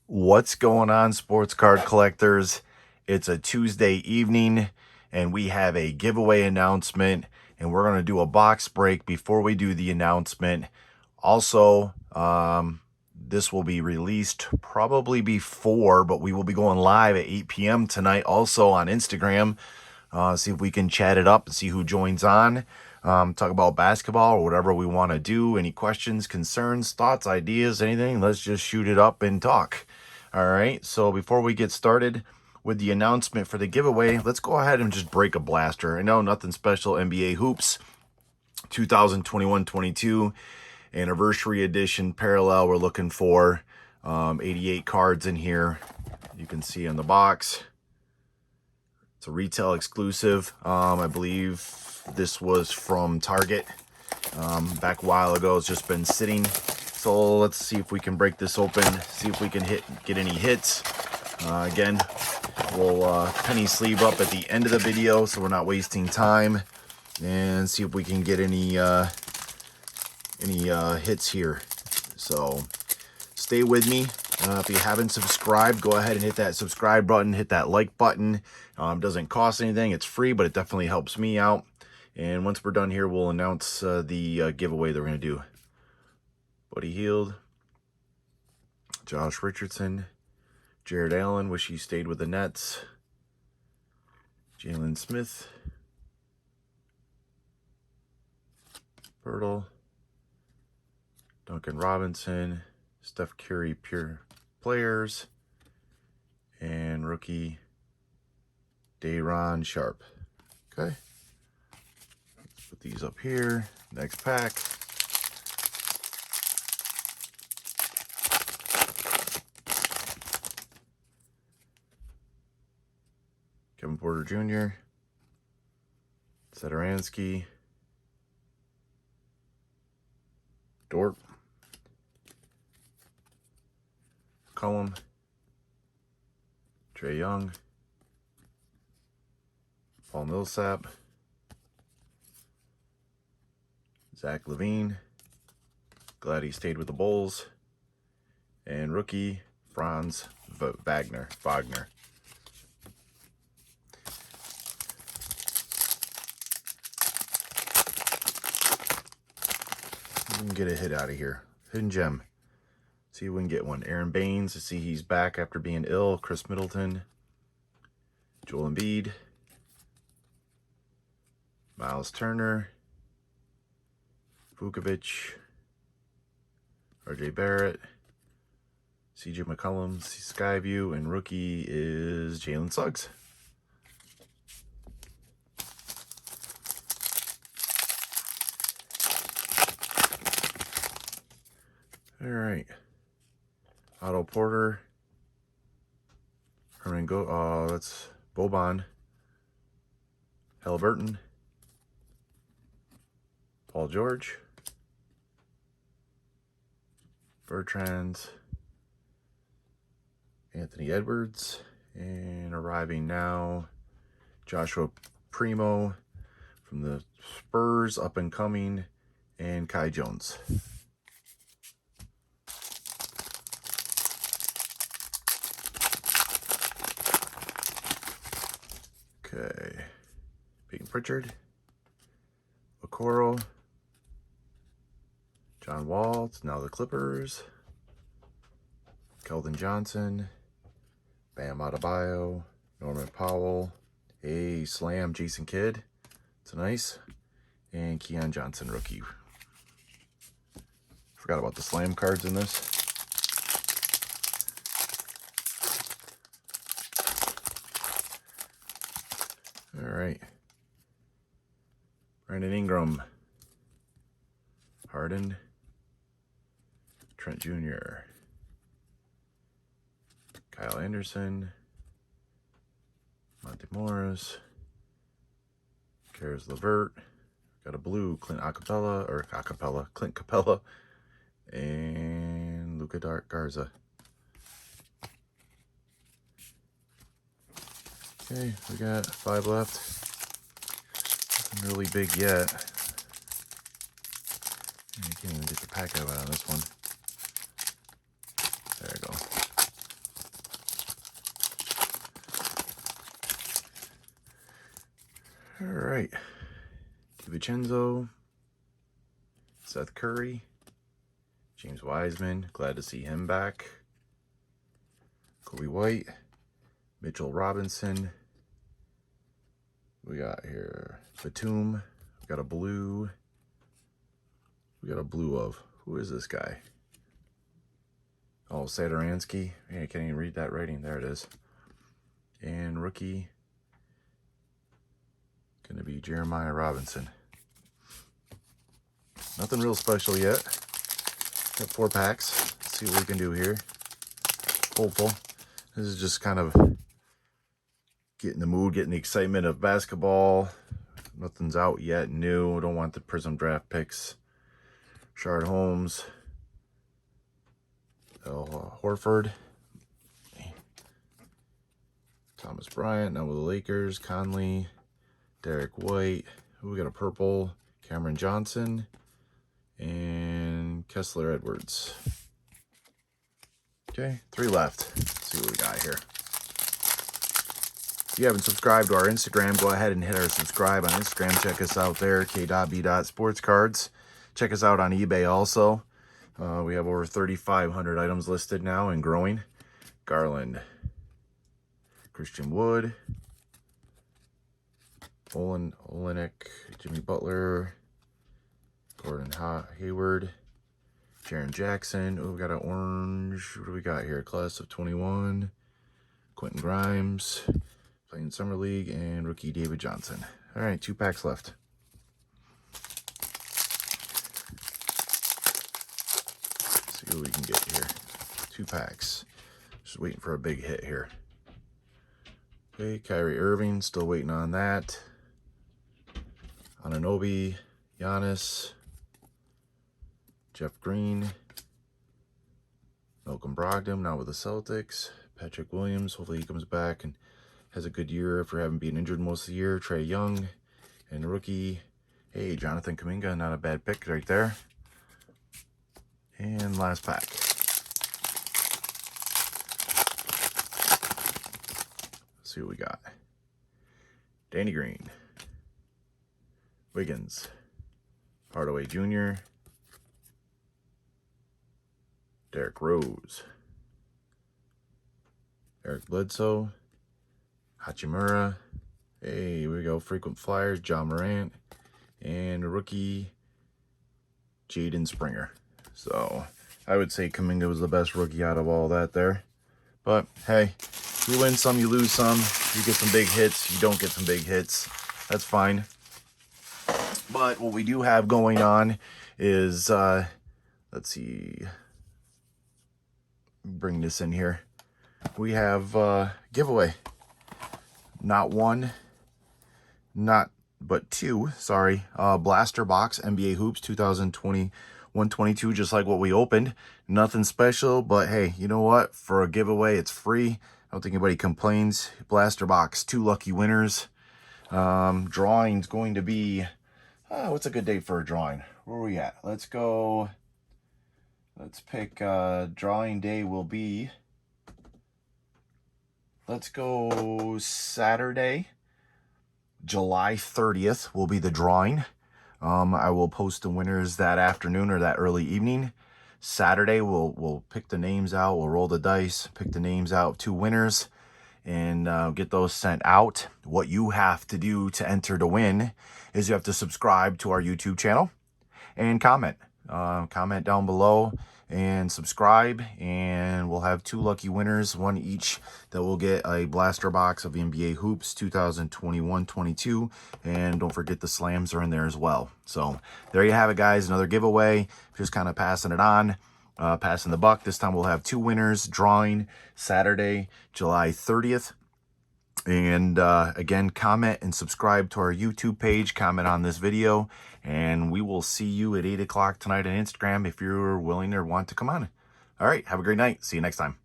What's going on, sports card collectors? It's a Tuesday evening and we have a giveaway announcement, and we're going to do a box break before we do the announcement. Also, this will be released probably before, but we will be going live at 8 p.m. tonight also on Instagram. See if we can chat it up and see who joins on. Talk about basketball or whatever we want to do. Any questions, concerns, thoughts, ideas, anything, let's just shoot it up and talk. All right, so before we get started with the announcement for the giveaway, let's go ahead and just break a blaster. I know nothing special, NBA Hoops 2021-22 anniversary edition parallel. We're looking for 88 cards in here. You can see on the box. It's a retail exclusive. I believe this was from Target back a while ago. It's just been sitting. So let's see if we can break this open, see if we can get any hits. Again, we'll penny sleeve up at the end of the video so we're not wasting time, and see if we can get any hits here. So stay with me. If you haven't subscribed, go ahead and hit that subscribe button, hit that like button. Doesn't cost anything, it's free, but it definitely helps me out. And once we're done here, we'll announce the giveaway that we're going to do. Buddy Hield, Josh Richardson, Jared Allen, wish he stayed with the Nets, Jalen Smith, Birtle, Duncan Robinson, Steph Curry pure players, and rookie Day'Ron Sharp. Okay, let's put these up here. Next pack. Kevin Porter Jr., Satoransky, Dort, Cullum, Trae Young, Paul Millsap, Zach LaVine, glad he stayed with the Bulls, and rookie Franz Wagner. We can get a hit out of here. Hidden gem. See if we can get one. Aaron Baines, I see he's back after being ill. Chris Middleton, Joel Embiid, Miles Turner, Vukovic, RJ Barrett, CJ McCollum, Skyview, and rookie is Jalen Suggs. All right. Otto Porter, Herman that's Boban, Halliburton, Paul George, Bertrand, Anthony Edwards, and arriving now, Joshua Primo from the Spurs, up and coming, and Kai Jones. Okay, Peyton Pritchard, Okoro, John Wall, it's now the Clippers, Keldon Johnson, Bam Adebayo, Norman Powell, a Slam, Jason Kidd, it's nice, and Keon Johnson, rookie. Forgot about the Slam cards in this. All right. Brandon Ingram, Harden, Trent Jr., Kyle Anderson, Monte Morris, Caris LeVert, got a blue Clint Capella, and Luka Garza. Okay, we got 5 left. Nothing really big yet. You can't even get the pack out on this one. There we go. All right. DiVincenzo, Seth Curry, James Wiseman, glad to see him back. Kobe White, Mitchell Robinson. We got here Batum. We got a blue. We got a blue of, who is this guy? Oh, Sadaransky. Hey, I can't even read that writing. There it is. And rookie, gonna be Jeremiah Robinson. Nothing real special yet. Got 4 packs. Let's see what we can do here. Hopeful. This is just kind of getting the mood, getting the excitement of basketball. Nothing's out yet new. Don't want the Prism draft picks. Shard Holmes. Horford. Thomas Bryant, now with the Lakers. Conley. Derek White. We got a purple. Cameron Johnson. And Kessler Edwards. Okay, 3 left. Let's see what we got here. If you haven't subscribed to our Instagram, go ahead and hit our subscribe on Instagram. Check us out there, k.b.sportscards. Check us out on eBay also. We have over 3,500 items listed now and growing. Garland. Christian Wood. Olenek. Jimmy Butler. Gordon Hayward. Jaren Jackson. Oh, we got an orange. What do we got here? Class of 21. Quentin Grimes. Playing Summer League. And rookie David Johnson. All right, 2 packs left. Let's see what we can get here. 2 packs. Just waiting for a big hit here. Okay, Kyrie Irving. Still waiting on that. Anunoby. Giannis. Jeff Green. Malcolm Brogdon, now with the Celtics. Patrick Williams, hopefully he comes back and has a good year after having been injured most of the year. Trae Young. And rookie, hey, Jonathan Kuminga, not a bad pick right there. And last pack. Let's see what we got. Danny Green. Wiggins. Hardaway Jr. Derrick Rose. Eric Bledsoe. Hachimura. Hey, here we go. Frequent Flyers. John Morant. And rookie Jaden Springer. So I would say Kuminga was the best rookie out of all that there. But hey, you win some, you lose some. You get some big hits. You don't get some big hits. That's fine. But what we do have going on is, let's see, bring this in here. We have giveaway. Not one, but 2, sorry. Blaster box, NBA Hoops 2021-22, just like what we opened. Nothing special, but hey, you know what? For a giveaway, it's free. I don't think anybody complains. Blaster box, 2 lucky winners. Drawing's going to be, what's a good date for a drawing? Where are we at? Let's go. Let's pick, drawing day will be, let's go Saturday, July 30th will be the drawing. I will post the winners that afternoon or that early evening. Saturday, we'll pick the names out. We'll roll the dice, pick the names out, 2 winners, and get those sent out. What you have to do to enter to win is you have to subscribe to our YouTube channel and comment. Comment down below and subscribe, and we'll have 2 lucky winners, 1 each, that will get a blaster box of NBA Hoops 2021-22, and don't forget the slams are in there as well. So there you have it, guys. Another giveaway, just kind of passing it on, passing the buck. This time we'll have 2 winners, drawing Saturday, July 30th. And again, comment and subscribe to our YouTube page. Comment on this video. And we will see you at 8 o'clock tonight on Instagram if you're willing or want to come on. All right. Have a great night. See you next time.